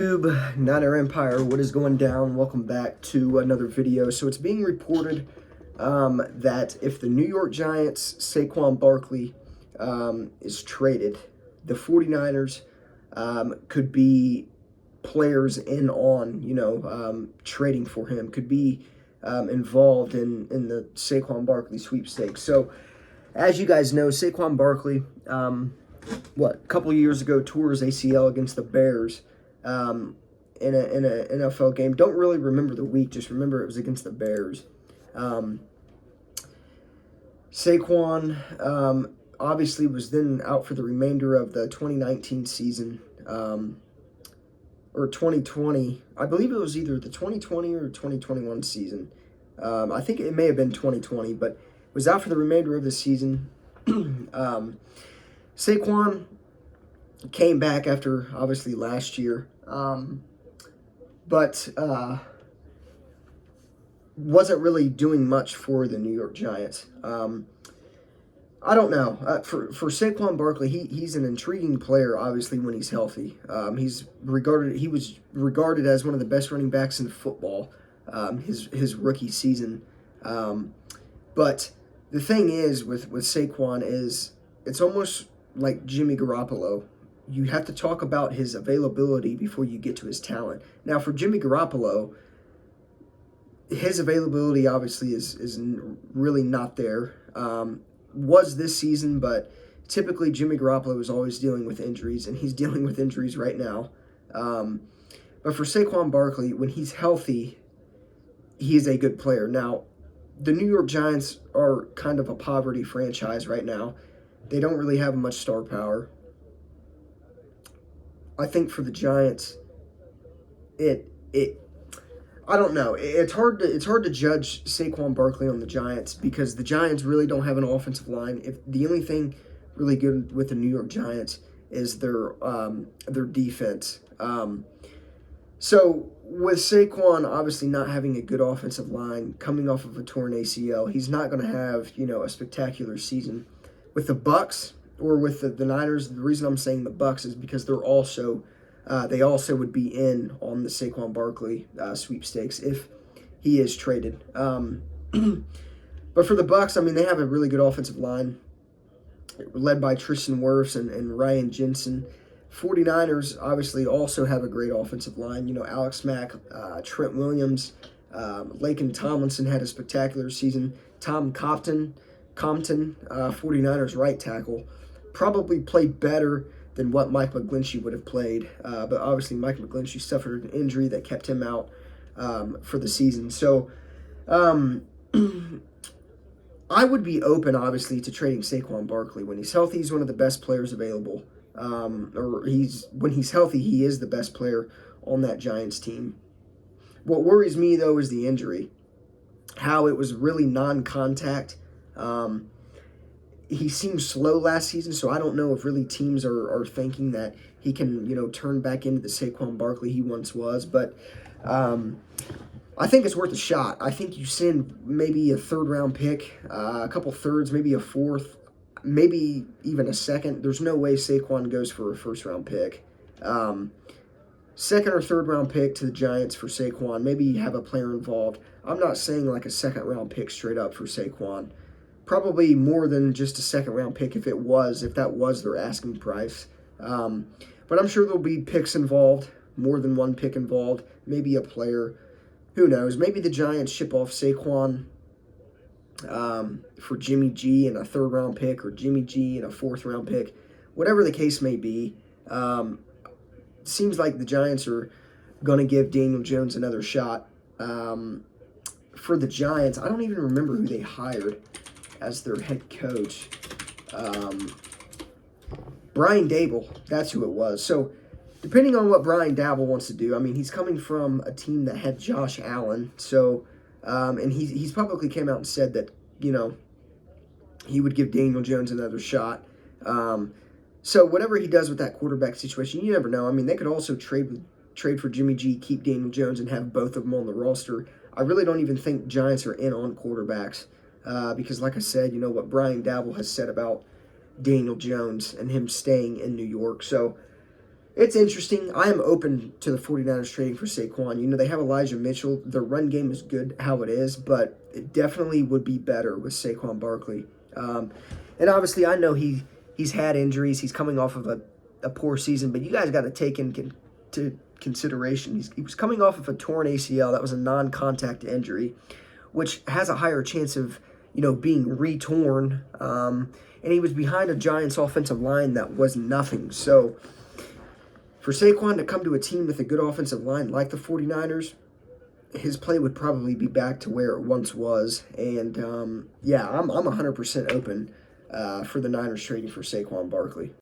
YouTube, Niner Empire, what is going down? Welcome back to another video. So it's being reported that if the New York Giants' Saquon Barkley is traded, the 49ers could be players in on, trading for him, could be involved in the Saquon Barkley sweepstakes. So as you guys know, Saquon Barkley, a couple of years ago, tore his ACL against the Bears in an NFL game. Don't really remember the week, just remember it was against the Bears. Saquon obviously was then out for the remainder of the 2019 season, or 2020. I believe it was either the 2020 or 2021 season. I think it may have been 2020, but was out for the remainder of the season. Saquon came back after, obviously, last year, but wasn't really doing much for the New York Giants. I don't know. For Saquon Barkley, he's an intriguing player, obviously, when he's healthy. He was regarded as one of the best running backs in football his rookie season. But the thing is with Saquon is it's almost like Jimmy Garoppolo. You have to talk about his availability before you get to his talent. Now, for Jimmy Garoppolo, his availability obviously is really not there. Was this season, but typically Jimmy Garoppolo is always dealing with injuries, and he's dealing with injuries right now. But for Saquon Barkley, when he's healthy, he is a good player. Now, the New York Giants are kind of a poverty franchise right now. They don't really have much star power. I think for the Giants, I don't know. It's hard to judge Saquon Barkley on the Giants because the Giants really don't have an offensive line. If the only thing really good with the New York Giants is their defense. So with Saquon obviously not having a good offensive line, coming off of a torn ACL, he's not going to have a spectacular season. With the Bucks or with the Niners, the reason I'm saying the Bucks is because they also would be in on the Saquon Barkley sweepstakes if he is traded. But for the Bucks, I mean, they have a really good offensive line led by Tristan Wirfs and Ryan Jensen. 49ers obviously also have a great offensive line. Alex Mack, Trent Williams, Laken Tomlinson had a spectacular season. Tom Compton, 49ers right tackle, probably played better than what Mike McGlinchey would have played. But obviously Mike McGlinchey suffered an injury that kept him out for the season. So I would be open, obviously, to trading Saquon Barkley. When he's healthy, he's one of the best players available. When he's healthy, he is the best player on that Giants team. What worries me, though, is the injury. How it was really non-contact. He seemed slow last season, so I don't know if really teams are thinking that he can, turn back into the Saquon Barkley he once was. But I think it's worth a shot. I think you send maybe a third-round pick, a couple thirds, maybe a fourth, maybe even a second. There's no way Saquon goes for a first-round pick. Second or third-round pick to the Giants for Saquon. Maybe have a player involved. I'm not saying like a second-round pick straight up for Saquon. Probably more than just a second-round pick if that was their asking price. But I'm sure there'll be picks involved, more than one pick involved, maybe a player. Who knows? Maybe the Giants ship off Saquon for Jimmy G and a third-round pick, or Jimmy G and a fourth-round pick. Whatever the case may be, seems like the Giants are going to give Daniel Jones another shot. For the Giants, I don't even remember who they hired as their head coach. Brian Dable, that's who it was. So depending on what Brian Dable wants to do, I mean, he's coming from a team that had Josh Allen. So, and he's publicly came out and said that, he would give Daniel Jones another shot. So whatever he does with that quarterback situation, you never know. I mean, they could also trade for Jimmy G, keep Daniel Jones, and have both of them on the roster. I really don't even think Giants are in on quarterbacks because, like I said, what Brian Dable has said about Daniel Jones and him staying in New York. So It's interesting. I am open to the 49ers trading for Saquon. They have Elijah Mitchell. Their run game is good how it is, but it definitely would be better with Saquon Barkley. Um, and obviously, I know he's had injuries. He's coming off of a poor season, but you guys got to take into consideration. He was coming off of a torn ACL. That was a non-contact injury, which has a higher chance of being retorn. And he was behind a Giants offensive line that was nothing. So for Saquon to come to a team with a good offensive line like the 49ers, his play would probably be back to where it once was. And yeah, I'm 100% open for the Niners trading for Saquon Barkley.